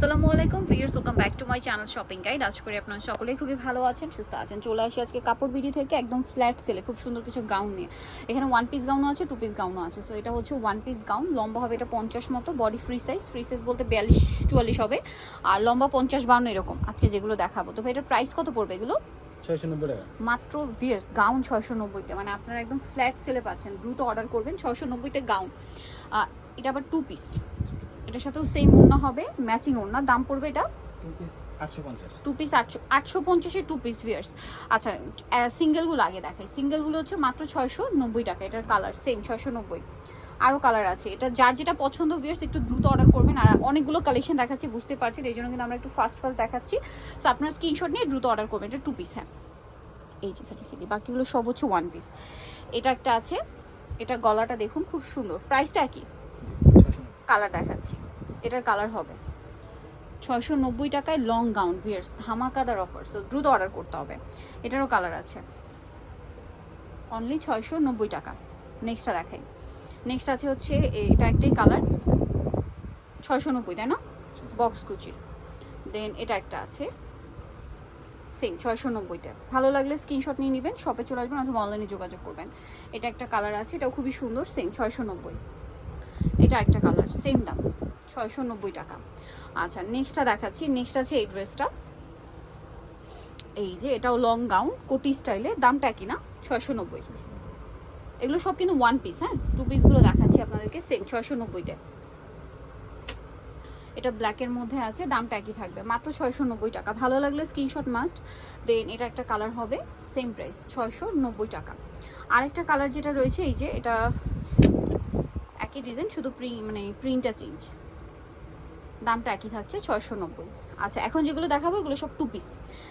আসসালামু আলাইকুম viewers, welcome back to my channel shopping guide. আশা করি আপনারা সকলেই খুবই ভালো আছেন, সুস্থ আছেন। চলে আসি আজকে কাপড় বিডি থেকে একদম ফ্ল্যাট সেলে খুব সুন্দর কিছু গাউন নিয়ে। এখানে ওয়ান পিস গাউনও আছে, টু পিস গাউনও আছে। সো এটা হচ্ছে ওয়ান পিস গাউন, লম্বা হবে এটা 50 মতো, বডি ফ্রি সাইজ বলতে 42-44 হবে, আর লম্বা 50-52 এরকম আজকে যেগুলো দেখাবো। তো ভাই এটার প্রাইস কত পড়বে এগুলো? 690 টাকা মাত্র। ভিউয়ার্স গাউন 690-তে, মানে আপনারা একদম ফ্ল্যাট সেলে পাচ্ছেন। দ্রুত অর্ডার করবেন। 690-তে গাউন। এটা আবার টু পিস, এটার সাথেও সেম ওড়না হবে, ম্যাচিং ওড়না। দাম পড়বে এটা 2 পিস 850 টু পিস 850-এ টু পিস ভিউয়ার্স। আচ্ছা, সিঙ্গেলগুলো আগে দেখাই। সিঙ্গেলগুলো হচ্ছে মাত্র 690 টাকা। এটার কালার সেম 690। আরও কালার আছে, এটা যার যেটা পছন্দ ভিউয়ার্স একটু দ্রুত অর্ডার করবেন। আর অনেকগুলো কালেকশন দেখাচ্ছি, বুঝতে পারছেন, এই জন্য কিন্তু আমরা একটু ফাস্ট দেখাচ্ছি। সো আপনার স্ক্রিনশট নিয়ে দ্রুত অর্ডার করবেন। এটা টু পিস, হ্যাঁ এই যেখানে রেখে দিই, বাকিগুলো সব হচ্ছে ওয়ান পিস। এটা একটা আছে, এটা গলাটা দেখুন খুব সুন্দর। প্রাইসটা কি? 690 কালার দেখাচ্ছি, এটার কালার হবে 690 টাকায় লং গাউন ভিয়ার্স, ধামাকাদার অফার। সো দ্রুত অর্ডার করতে হবে। এটারও কালার আছে, অনলি 690 টাকা। নেক্সটটা দেখাই। নেক্সট আছে হচ্ছে এটা একটাই কালার, 690 তাই না, বক্স কুচির। দেন এটা একটা আছে সেম 690-তে। ভালো লাগলে স্ক্রিনশট নিয়ে নেবেন, শপে চলে আসবেন অথবা অনলাইনে যোগাযোগ করবেন। এটা একটা কালার আছে, এটাও খুবই সুন্দর, সেম 690। এটা একটা কালার, সেম দাম 690 টাকা। আচ্ছা নেক্সটটা দেখাচ্ছি। নেক্সট আছে এই ড্রেসটা, এই যে এটাও লং গাউন কোটি স্টাইলে, দামটা একই না, 690। এগুলো সব কিন্তু ওয়ান পিস, হ্যাঁ টু পিসগুলো দেখাচ্ছি আপনাদেরকে সেম 690-তে। এটা ব্ল্যাকের মধ্যে আছে, দামটা একই থাকবে মাত্র 690 টাকা। ভালো লাগলে স্ক্রিনশট মাস্ট। দেন এটা একটা কালার হবে, সেম প্রাইস 690 টাকা। আরেকটা কালার যেটা রয়েছে এই যে, এটা একই ডিজাইন, শুধু প্রিন্টটা চেঞ্জ, দামটা একই থাকছে 690। আচ্ছা এখন যেগুলো দেখাবো এগুলো সব টু পিস,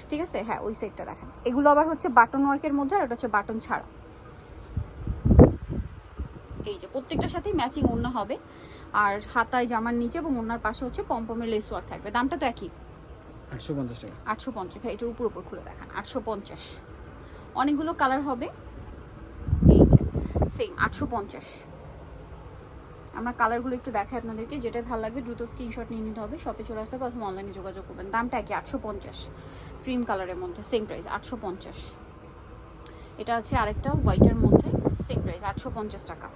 ঠিক আছে। হ্যাঁ ওই সাইডটা দেখেন, এগুলো আবার হচ্ছে বাটন ওয়ার্কের মধ্যে, আর ওটা হচ্ছে বাটন ছাড়া। এই যে প্রত্যেকটার সাথেই ম্যাচিং ওড়না হবে, আর হাতায় জামার নিচে এবং ওড়নার পাশে হচ্ছে পমপমের লেস ওয়ার্ক থাকবে। দামটা তো একই, 850 টাকা। 850। হ্যাঁ এটার উপর খুলে দেখান, 850। অনেকগুলো কালার হবে, এই যে সেম 850। আমরা কালারগুলো একটু দেখাই আপনাদেরকে, যেটা ভালো লাগবে দ্রুত স্ক্রিনশট নিয়ে নিতে হবে, শপে চলে আসতে হবে অথবা অনলাইনে যোগাযোগ করবেন। দামটা একই 850, ক্রিম কালারের মধ্যে সেম প্রাইস 850। এটা আছে আরেকটা হোয়াইটের মধ্যে, সেম প্রাইস 850 টাকা।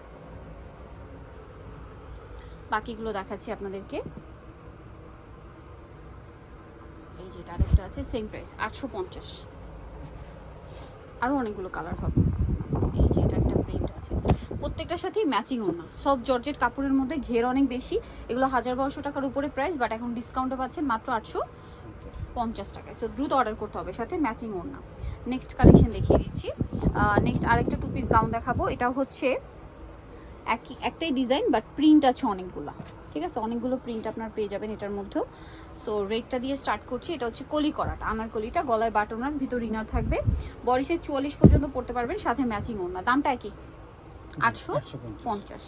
বাকিগুলো দেখাচ্ছি আপনাদেরকে, এই যে এটা আরেকটা আছে সেম প্রাইস 850। আরও অনেকগুলো কালার হবে, এই যে এটা একটা প্রিন্ট আছে, প্রত্যেকটার সাথেই ম্যাচিং ওড়না। সফট জর্জেট কাপড়ের মধ্যে, ঘের অনেক বেশি, এগুলো 1200 টাকার উপরে প্রাইস, বাট এখন ডিসকাউন্টে পাচ্ছেন মাত্র 850 টাকায়। সো দ্রুত অর্ডার করতে হবে, সাথে ম্যাচিং ওড়না। নেক্সট কালেকশন দেখিয়ে দিচ্ছি। নেক্সট আরেকটা টু পিস গাউন দেখাবো। এটা হচ্ছে একটাই ডিজাইন, বাট প্রিন্ট আছে অনেকগুলো, ঠিক আছে, অনেকগুলো প্রিন্ট আপনার পেয়ে যাবেন এটার মধ্যেও। সো রেটটা দিয়ে স্টার্ট করছি। এটা হচ্ছে কলি করাটা, আনারকলিটা, গলায় বাটনার, ভিতর ইনার থাকবে, বডি সাইজ 44 পর্যন্ত পড়তে পারবেন, সাথে ম্যাচিং ওড়না। দামটা একই 850।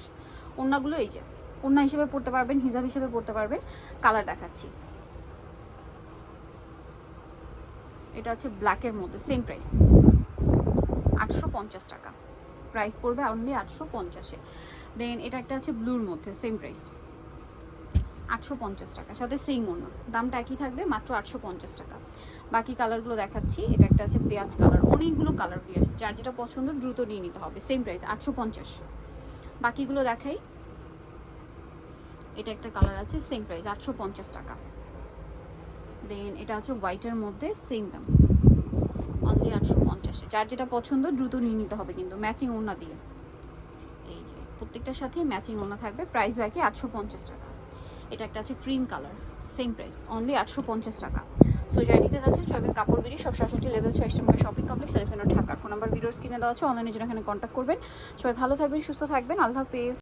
ওড়নাগুলো এই যে ওড়না হিসেবে পড়তে পারবেন, হিজাব হিসেবে পড়তে পারবেন। কালার দেখাচ্ছি, এটা হচ্ছে ব্ল্যাকের মধ্যে, সেম প্রাইস 850 টাকা। প্রাইস পড়বে অনলি 850-এ। দেন এটা একটা আছে ব্লুর মধ্যে, সেম প্রাইস 850 টাকা, সাথে সেম ওড়না, দামটা একই থাকবে মাত্র 850 টাকা। বাকি কালারগুলো দেখাচ্ছি। এটা একটা আছে পেঁয়াজ কালার, অনেকগুলো কালার ভিয়ার্স, যার যেটা পছন্দ দ্রুত নিয়ে নিতে হবে, সেম প্রাইস 850। বাকিগুলো দেখাই। এটা একটা কালার আছে, সেম প্রাইস 850 টাকা। দেন এটা হচ্ছে হোয়াইটের মধ্যে, সেম দাম অনলি 850। যার যেটা পছন্দ দ্রুত নিয়ে নিতে হবে, কিন্তু ম্যাচিং ওড়না দিয়ে। এই যে প্রত্যেকটার সাথে ম্যাচিং ওড়না থাকবে, প্রাইস একই 850 টাকা। এটা একটা আছে cream colour, same price only 850 টাকা। সো যাই নিতে যাচ্ছে চলবেন কাপড় বিড়ি, সব 67 লেভেল 6 নম্বর শপিং কমপ্লেক্স, এলিফ্যান্ট রোড, ঢাকার। ফোন নাম্বার ভিডিওর স্ক্রিনে দেওয়া আছে, অনলাইনে জন্য এখানে কন্ট্যাক্ট করবেন। সবাই ভালো থাকবেন, সুস্থ থাকবেন, আল্লাহ হাফেজ।